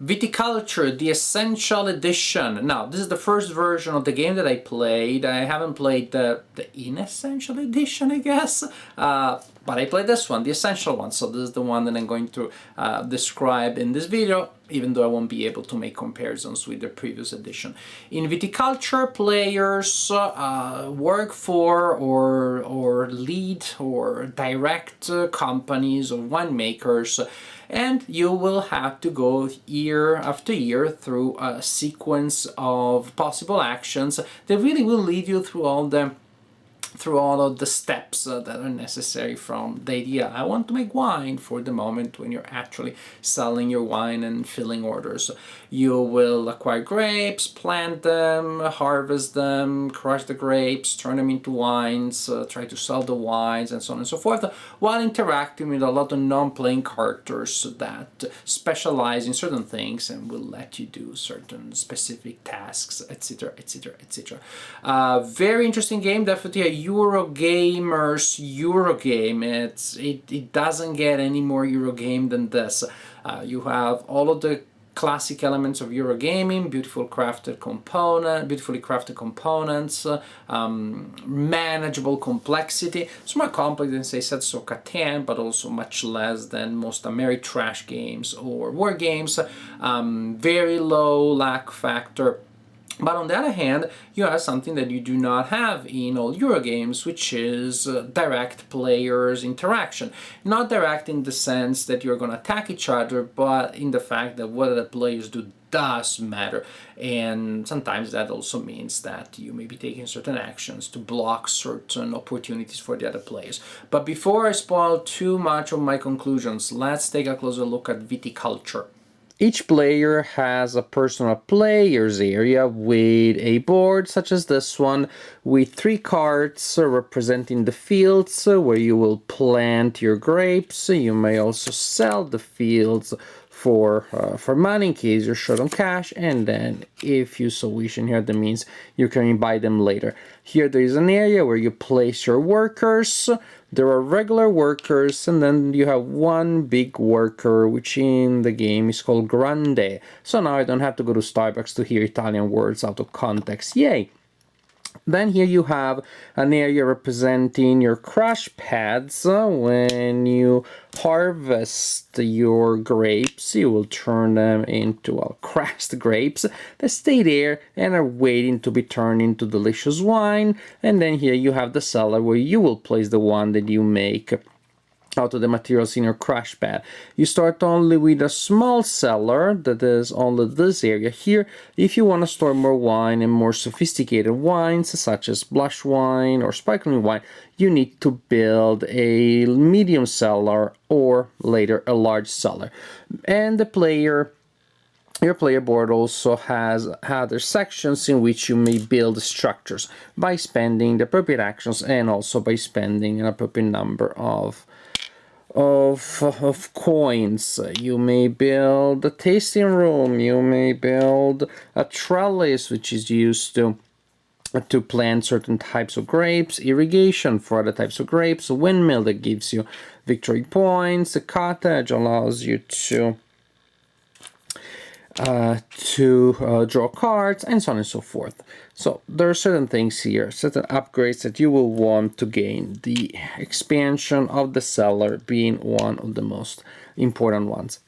Viticulture, the Essential Edition. Now, this is the first version of the game that I played. I haven't played the Inessential Edition, I guess. But I played this one, the Essential one. So this is the one that I'm going to describe in this video, even though I won't be able to make comparisons with the previous edition. In Viticulture, players work for or lead or direct companies or winemakers, and you will have to go year after year through a sequence of possible actions that really will lead you through all of the steps that are necessary, from the idea I want to make wine for the moment when you're actually selling your wine and filling orders. You will acquire grapes, plant them, harvest them, crush the grapes, turn them into wines, try to sell the wines, and so on and so forth, while interacting with a lot of non-playing characters that specialize in certain things and will let you do certain specific tasks, etc, etc, etc. Very interesting game, definitely a Eurogamer's Eurogame. It doesn't get any more Eurogame than this. You have all of the classic elements of Eurogaming, beautifully crafted components, manageable complexity. It's more complex than, say, Setsu or Catan, but also much less than most Ameritrash games or war games. Very low lack factor. But on the other hand, you have something that you do not have in all Eurogames, which is direct players interaction. Not direct in the sense that you're going to attack each other, but in the fact that what the players do does matter. And sometimes that also means that you may be taking certain actions to block certain opportunities for the other players. But before I spoil too much of my conclusions, let's take a closer look at Viticulture. Each player has a personal player's area with a board such as this one, with 3 cards representing the fields where you will plant your grapes. You may also sell the fields for money in case you're short on cash, and then if you so wish, and here that means you can buy them later. Here there is an area where you place your workers. There are regular workers, and then you have one big worker, which in the game is called Grande. So now I don't have to go to Starbucks to hear Italian words out of context. Yay! Then here you have an area representing your crush pads. When you harvest your grapes, you will turn them into, well, crushed grapes that stay there and are waiting to be turned into delicious wine. And then here you have the cellar where you will place the one that you make out of the materials in your crush pad. You start only with a small cellar that is only this area here. If you want to store more wine and more sophisticated wines such as blush wine or sparkling wine, you need to build a medium cellar or later a large cellar. And your player board also has other sections in which you may build structures by spending the appropriate actions and also by spending an appropriate number of coins. You may build a tasting room, you may build a trellis which is used to plant certain types of grapes, irrigation for other types of grapes, a windmill that gives you victory points, a cottage allows you to draw cards, and so on and so forth. So there are certain things here, certain upgrades that you will want to gain, the expansion of the cellar being one of the most important ones.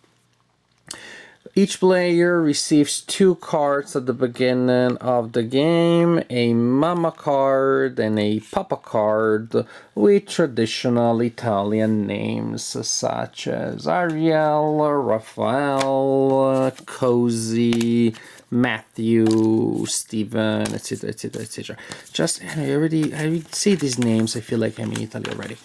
Each player receives 2 cards at the beginning of the game, a mama card and a papa card with traditional Italian names such as Ariel, Raphael, Cozy, Matthew, Stephen, etc, etc, etc. Just, I see these names, I feel like I'm in Italy already.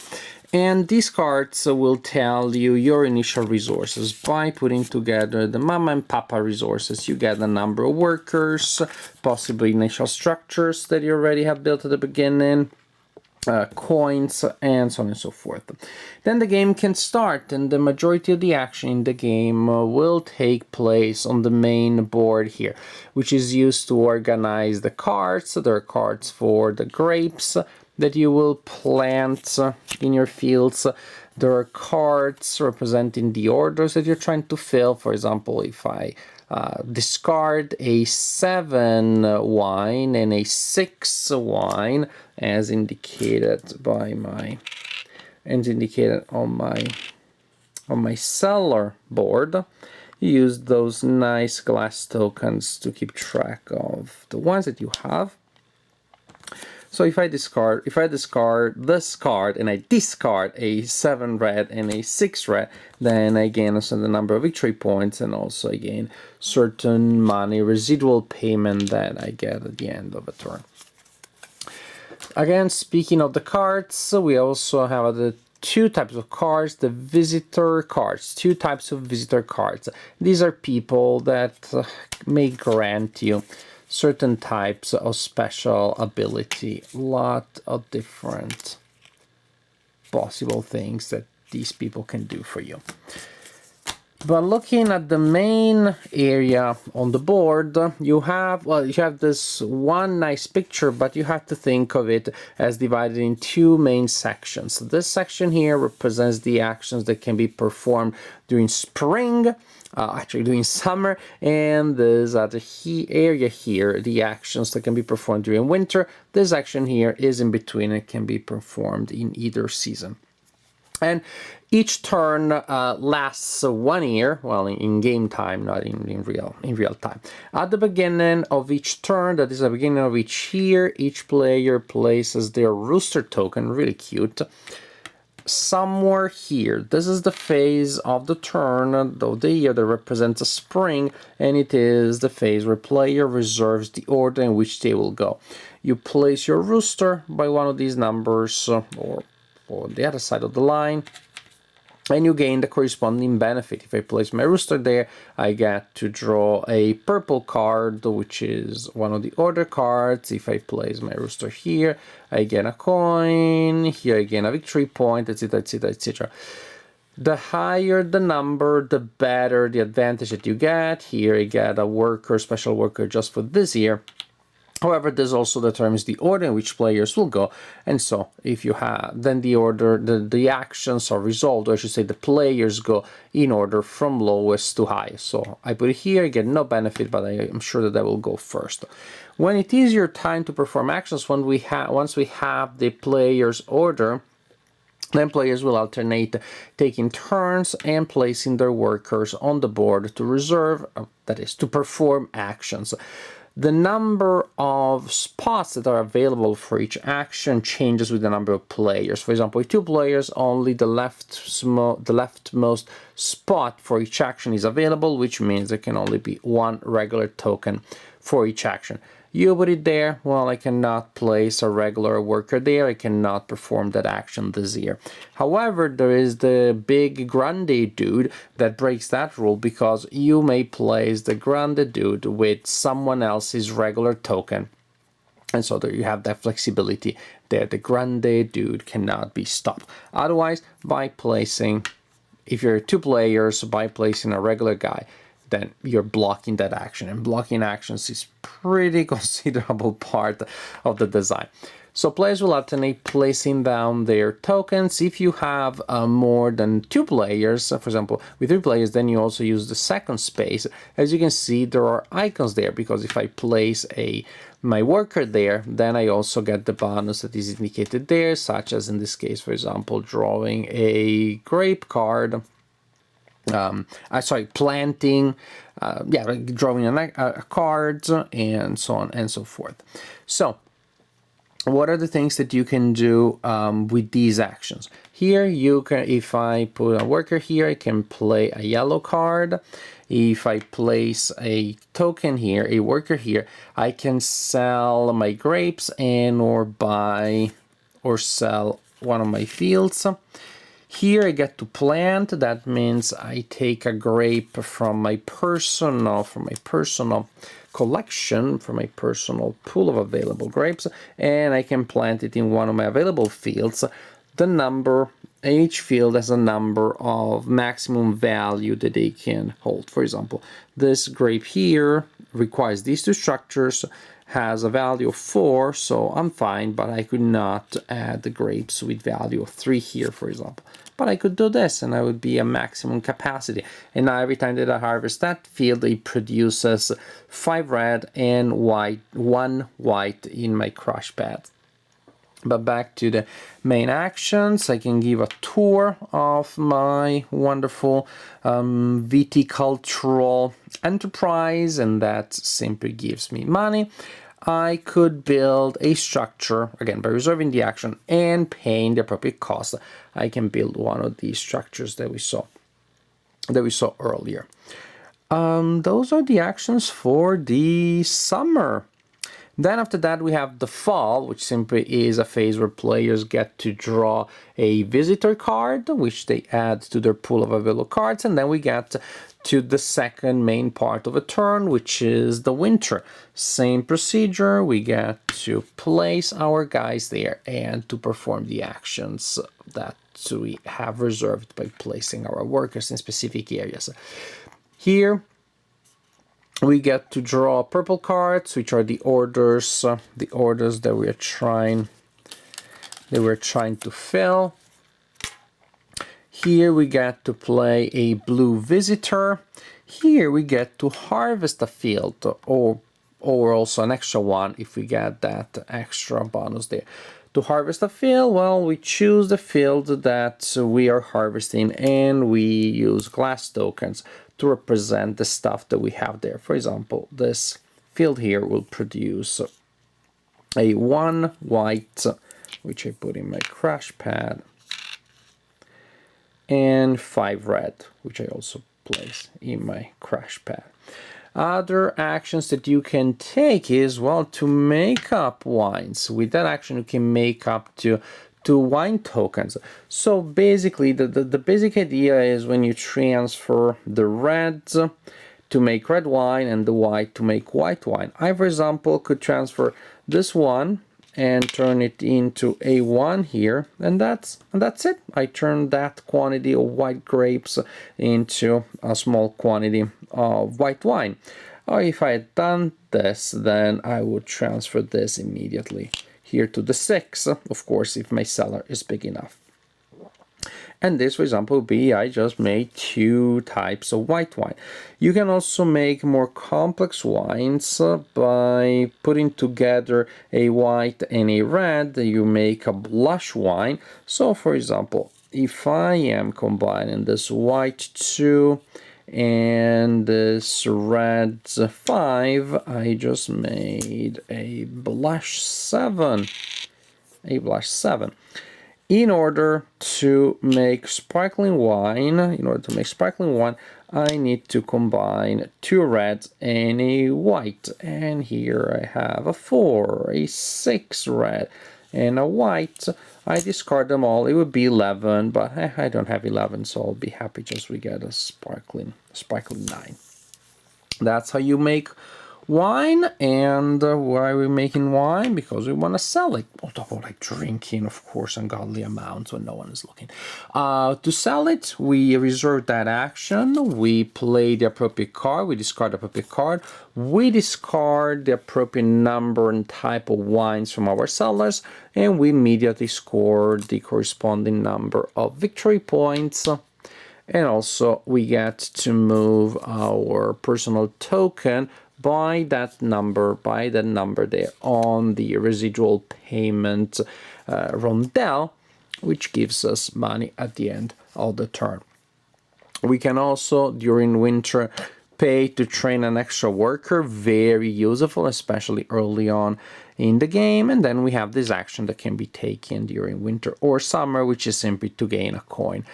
And these cards will tell you your initial resources. By putting together the mama and papa resources, you get a number of workers, possibly initial structures that you already have built at the beginning, coins, and so on and so forth. Then the game can start, and the majority of the action in the game will take place on the main board here, which is used to organize the cards. There are cards for the grapes that you will plant in your fields. There are cards representing the orders that you're trying to fill. For example, if I discard a 7 wine and a 6 wine, as indicated on my seller board, you use those nice glass tokens to keep track of the ones that you have. So if I discard this card and I discard a 7 red and a 6 red, then I gain a certain number of victory points, and also I gain certain money residual payment that I get at the end of a turn. Again, speaking of the cards, we also have the two types of cards, the visitor cards, two types of visitor cards. These are people that may grant you certain types of special ability, lot of different possible things that these people can do for you. But looking at the main area on the board, you have this one nice picture, but you have to think of it as divided in two main sections. So this section here represents the actions that can be performed during spring, actually during summer, and this other area here, the actions that can be performed during winter. This action here is in between, it can be performed in either season. And each turn lasts 1 year, well, in game time, not in real time. At the beginning of each turn, that is the beginning of each year, each player places their rooster token, really cute, somewhere here. This is the phase of the turn of the year that represents a spring, and it is the phase where player reserves the order in which they will go. You place your rooster by one of these numbers, or on the other side of the line, and you gain the corresponding benefit. If I place my rooster there, I get to draw a purple card, which is one of the order cards. If I place my rooster here, I get a coin. Here I gain a victory point, etc., etc., etc. The higher the number, the better the advantage that you get. Here I get a worker, special worker just for this year. However, this also determines the order in which players will go, and so if you have, then the order, the actions are resolved, or I should say the players go in order from lowest to highest. So I put it here, I get no benefit, but I am sure that I will go first. When it is your time to perform actions, once we have the player's order, then players will alternate taking turns and placing their workers on the board to reserve, that is, to perform actions. The number of spots that are available for each action changes with the number of players. For example, with 2 players, only the leftmost spot for each action is available, which means there can only be 1 regular token for each action. You put it there, well, I cannot place a regular worker there, I cannot perform that action this year. However, there is the big grande dude that breaks that rule, because you may place the grande dude with someone else's regular token. And so there you have that flexibility there. The grande dude cannot be stopped. Otherwise, by placing, if you're 2 players, by placing a regular guy, then you're blocking that action, and blocking actions is pretty considerable part of the design. So players will alternate placing down their tokens. If you have more than 2 players, for example, with 3 players, then you also use the second space. As you can see, there are icons there, because if I place my worker there, then I also get the bonus that is indicated there, such as in this case, for example, drawing a grape card. Planting, drawing a card, and so on and so forth. So, what are the things that you can do with these actions? Here you can, if I put a worker here, I can play a yellow card. If I place a token here, a worker here, I can sell my grapes and or buy or sell one of my fields. Here I get to plant. That means I take a grape from my personal collection, from my personal pool of available grapes, and I can plant it in one of my available fields. The number, each field has a number of maximum value that they can hold. For example, this grape here requires these two structures, has a value of 4, so I'm fine, but I could not add the grapes with value of 3 here, for example. But I could do this, and I would be a maximum capacity. And now every time that I harvest that field, it produces 5 red and white, 1 white in my crush pad. But back to the main actions, I can give a tour of my wonderful viticultural enterprise, and that simply gives me money. I could build a structure, again, by reserving the action and paying the appropriate cost. I can build one of these structures that we saw earlier. Those are the actions for the summer. Then after that we have the fall, which simply is a phase where players get to draw a visitor card, which they add to their pool of available cards, and then we get to the second main part of a turn, which is the winter. Same procedure, we get to place our guys there and to perform the actions that we have reserved by placing our workers in specific areas. Here we get to draw purple cards, which are the orders that we're trying to fill. Here we get to play a blue visitor. Here we get to harvest a field, or also an extra one if we get that extra bonus there. To harvest a field, well, we choose the field that we are harvesting, and we use glass tokens to represent the stuff that we have there. For example, this field here will produce a 1 white, which I put in my crash pad, and 5 red, which I also place in my crash pad. Other actions that you can take is, well, to make up wines. With that action, you can make up to 2 wine tokens. So basically, the basic idea is when you transfer the reds to make red wine and the white to make white wine. I, for example, could transfer this one and turn it into a 1 here, and that's it. I turned that quantity of white grapes into a small quantity of white wine. Or if I had done this, then I would transfer this immediately here to the 6, of course, if my cellar is big enough. And this, for example, would be I just made 2 types of white wine. You can also make more complex wines by putting together a white and a red. You make a blush wine. So, for example, if I am combining this white 2 and this red 5, I just made a blush 7. In order to make sparkling wine, I need to combine 2 reds and a white. And here I have a 4, a 6 red, and a white. I discard them all. It would be 11, but I don't have 11, so I'll be happy just we get a sparkling 9. That's how you make wine. And why are we making wine? Because we want to sell it. Although like drinking, of course, ungodly amounts when no one is looking. To sell it, we reserve that action. We play the appropriate card. We discard the appropriate card. We discard the appropriate number and type of wines from our cellars, and we immediately score the corresponding number of victory points. And also we get to move our personal token by that number there on the residual payment rondel, which gives us money at the end of the turn. We can also, during winter, pay to train an extra worker, very useful, especially early on in the game. And then we have this action that can be taken during winter or summer, which is simply to gain a coin.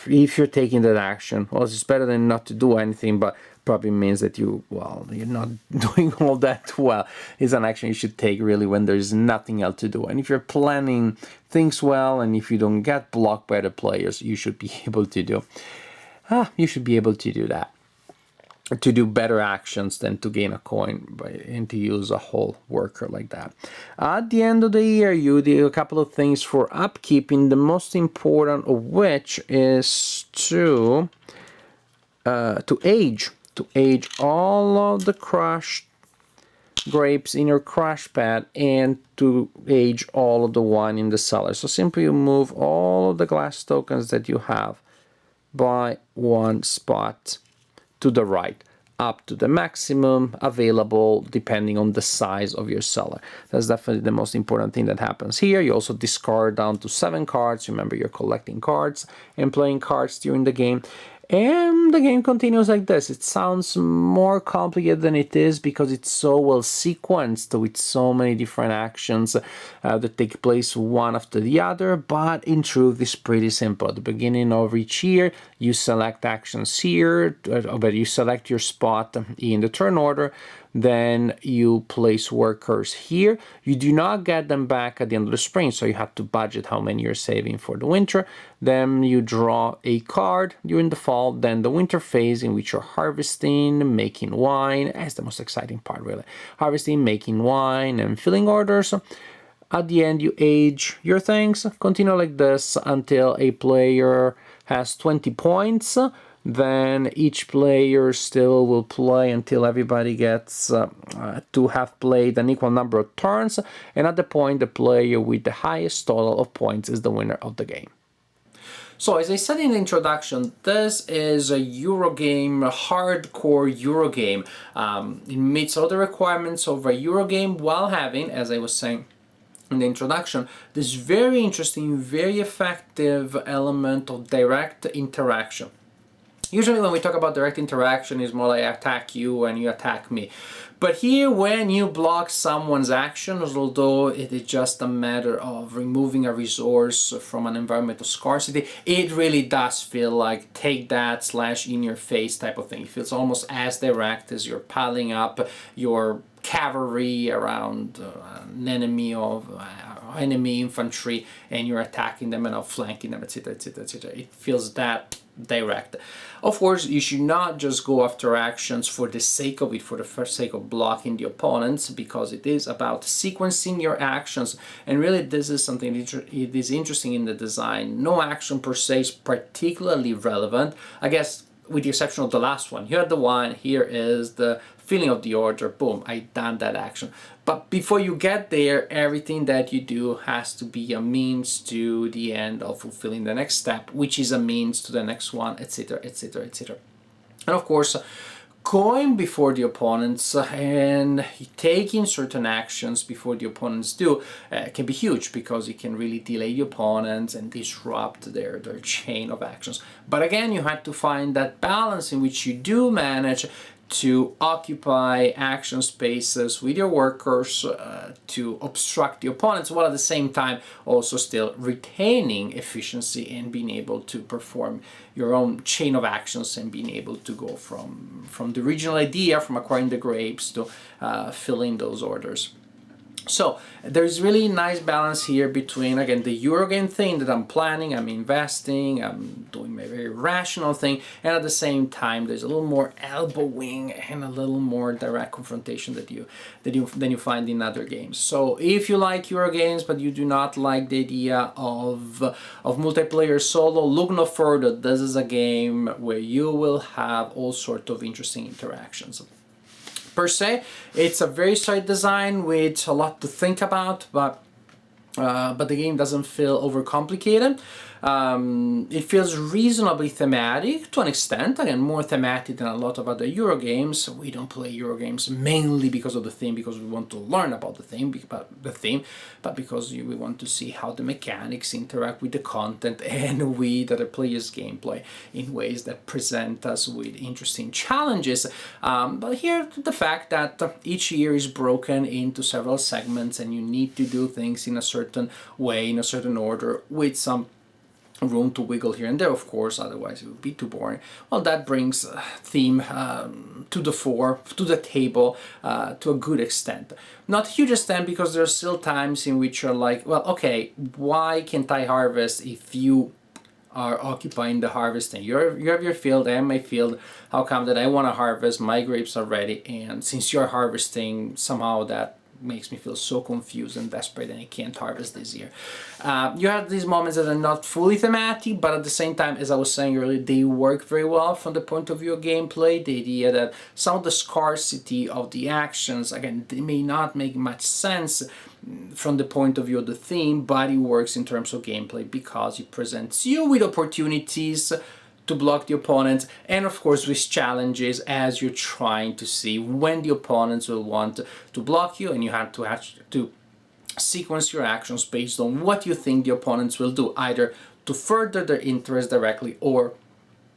If you're taking that action, well, it's better than not to do anything, but probably means that you're not doing all that well. It's an action you should take really when there's nothing else to do. And if you're planning things well, and if you don't get blocked by the players, you should be able to do that. To do better actions than to gain a coin and to use a whole worker like that. At the end of the year, you do a couple of things for upkeeping, the most important of which is to age to age all of the crushed grapes in your crush pad and to age all of the wine in the cellar. So simply you move all of the glass tokens that you have by one spot to the right, up to the maximum available depending on the size of your cellar. That's definitely the most important thing that happens here. You also discard down to 7 cards. Remember, you're collecting cards and playing cards during the game. And the game continues like this. It sounds more complicated than it is because it's so well sequenced with so many different actions that take place one after the other, but in truth it's pretty simple. At the beginning of each year, you select actions here, but you select your spot in the turn order, then you place workers here. You do not get them back at the end of the spring, so you have to budget how many you're saving for the winter. Then you draw a card during the fall, then the winter phase in which you're harvesting, making wine. That's the most exciting part, really. Harvesting, making wine, and filling orders. At the end, you age your things. Continue like this until a player has 20 points. Then each player still will play until everybody gets to have played an equal number of turns. And at the point, the player with the highest total of points is the winner of the game. So, as I said in the introduction, this is a Eurogame, a hardcore Eurogame. It meets all the requirements of a Eurogame while having, as I was saying in the introduction, this very interesting, very effective element of direct interaction. Usually when we talk about direct interaction, it's more like I attack you and you attack me. But here, when you block someone's actions, although it is just a matter of removing a resource from an environment of scarcity, it really does feel like take that / in your face type of thing. It feels almost as direct as you're piling up your cavalry around an enemy of enemy infantry and you're attacking them and outflanking them, etc., etc., etc. It feels that direct. Of course, you should not just go after actions for the sake of it, for the first sake of blocking the opponents, because it is about sequencing your actions. And really, this is something that is interesting in the design. No action per se is particularly relevant, I guess, with the exception of the last one. You had the wine, here is the filling of the order, boom, I done that action. But before you get there, everything that you do has to be a means to the end of fulfilling the next step, which is a means to the next one, etc., etc., etc. And of course, going before the opponents and taking certain actions before the opponents do can be huge, because it can really delay the opponents and disrupt their chain of actions. But again, you have to find that balance in which you do manage to occupy action spaces with your workers to obstruct the opponents, while at the same time also still retaining efficiency and being able to perform your own chain of actions and being able to go from the original idea, from acquiring the grapes to filling those orders. So there's really nice balance here between, again, the Eurogame thing that I'm planning, I'm investing, I'm doing my very rational thing, and at the same time there's a little more elbowing and a little more direct confrontation than you find in other games. So if you like Eurogames but you do not like the idea of multiplayer solo, look no further. This is a game where you will have all sorts of interesting interactions. Per se, it's a very solid design with a lot to think about, but the game doesn't feel overcomplicated. It feels reasonably thematic to an extent, again, more thematic than a lot of other Eurogames. We don't play Eurogames mainly because of the theme, because we want to learn about the theme, but because we want to see how the mechanics interact with the content and with other players' gameplay in ways that present us with interesting challenges. But here, the fact that each year is broken into several segments and you need to do things in a certain way, in a certain order, with some room to wiggle here and there, of course, otherwise it would be too boring. Well, that brings theme to the fore, to the table, to a good extent. Not a huge extent, because there are still times in which you're like, well, okay, why can't I harvest if you are occupying the harvesting? You have your field, I have my field. How come that I want to harvest, my grapes are ready, and since you're harvesting, somehow that makes me feel so confused and desperate and I can't harvest this year. You have these moments that are not fully thematic, but at the same time, as I was saying earlier, they work very well from the point of view of gameplay. The idea that some of the scarcity of the actions, again, they may not make much sense from the point of view of the theme, but it works in terms of gameplay because it presents you with opportunities to block the opponents, and of course with challenges as you're trying to see when the opponents will want to block you, and you have to sequence your actions based on what you think the opponents will do, either to further their interest directly or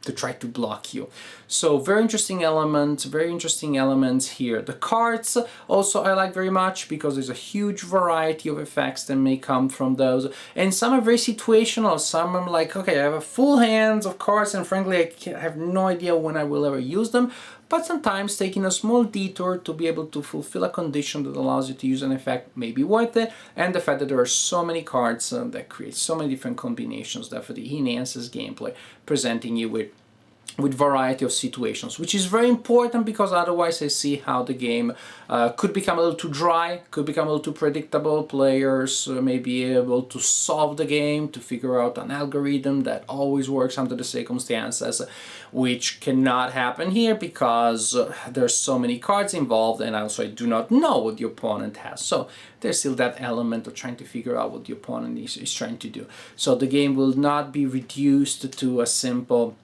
to try to block you. So very interesting elements here. The cards also I like very much because there's a huge variety of effects that may come from those, and some are very situational. Some I'm like, okay, I have a full hands of cards and frankly I have no idea when I will ever use them, but sometimes taking a small detour to be able to fulfill a condition that allows you to use an effect may be worth it, and the fact that there are so many cards that create so many different combinations definitely enhances gameplay, presenting you with variety of situations, which is very important because otherwise I see how the game could become a little too dry, could become a little too predictable. Players may be able to solve the game, to figure out an algorithm that always works under the circumstances, which cannot happen here because there's so many cards involved, and also I do not know what the opponent has. So there's still that element of trying to figure out what the opponent is trying to do. So the game will not be reduced to a simple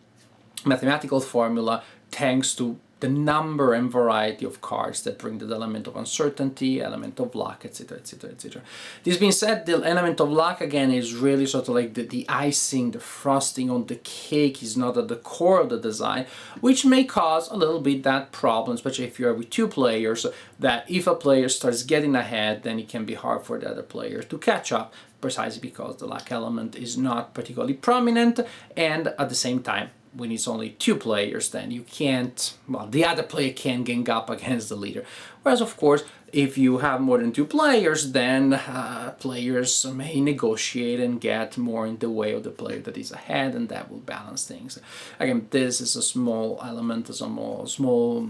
mathematical formula thanks to the number and variety of cards that bring the element of uncertainty, element of luck, etc, etc, etc. This being said, the element of luck again is really sort of like the icing, the frosting on the cake, is not at the core of the design, which may cause a little bit that problem, especially if you're with two players, that if a player starts getting ahead, then it can be hard for the other player to catch up, precisely because the luck element is not particularly prominent, and at the same time, when it's only two players, then you can't, well, the other player can't gang up against the leader. Whereas, of course, if you have more than two players, then players may negotiate and get more in the way of the player that is ahead, and that will balance things. Again, this is a small element, a small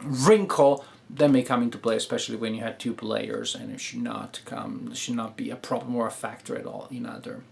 wrinkle that may come into play, especially when you have two players, and it should not be a problem or a factor at all in other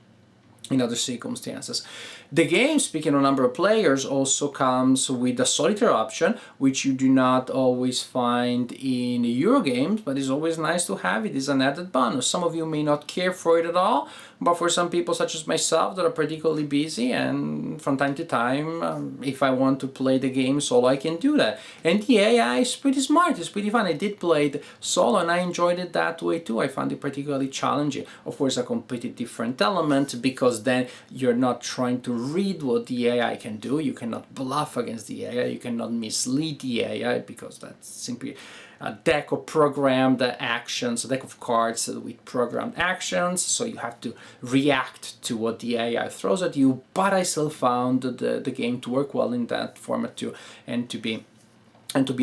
circumstances. The game, speaking of number of players, also comes with a solitaire option, which you do not always find in Euro games, but it's always nice to have it. It's an added bonus. Some of you may not care for it at all, but for some people such as myself that are particularly busy, and from time to time, if I want to play the game solo, I can do that. And the AI is pretty smart, it's pretty fun. I did play it solo and I enjoyed it that way too. I found it particularly challenging. Of course, a completely different element, because then you're not trying to read what the AI can do. You cannot bluff against the AI, you cannot mislead the AI, because that's simply a deck of programmed actions, a deck of cards with programmed actions, so you have to react to what the AI throws at you. But I still found the game to work well in that format too, and to be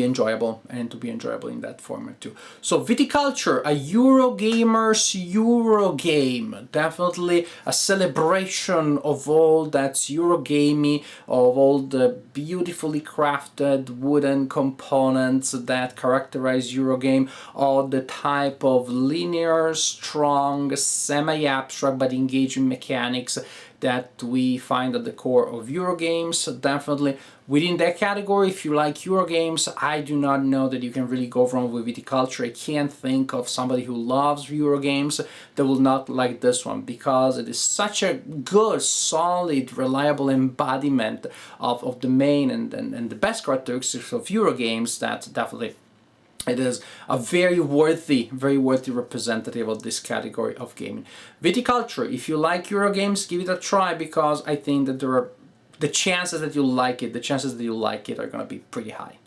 enjoyable in that format too. So Viticulture, a Eurogamer's Euro game, definitely a celebration of all that's Eurogamey, of all the beautifully crafted wooden components that characterize Eurogame, all the type of linear, strong, semi-abstract but engaging mechanics that we find at the core of Eurogames. Definitely within that category, if you like Eurogames, I do not know that you can really go wrong with Viticulture. I can't think of somebody who loves Eurogames that will not like this one, because it is such a good, solid, reliable embodiment of the main and the best characteristics of Eurogames, that definitely it is a very worthy representative of this category of gaming. Viticulture, if you like Eurogames, give it a try, because I think that the chances that you like it are going to be pretty high.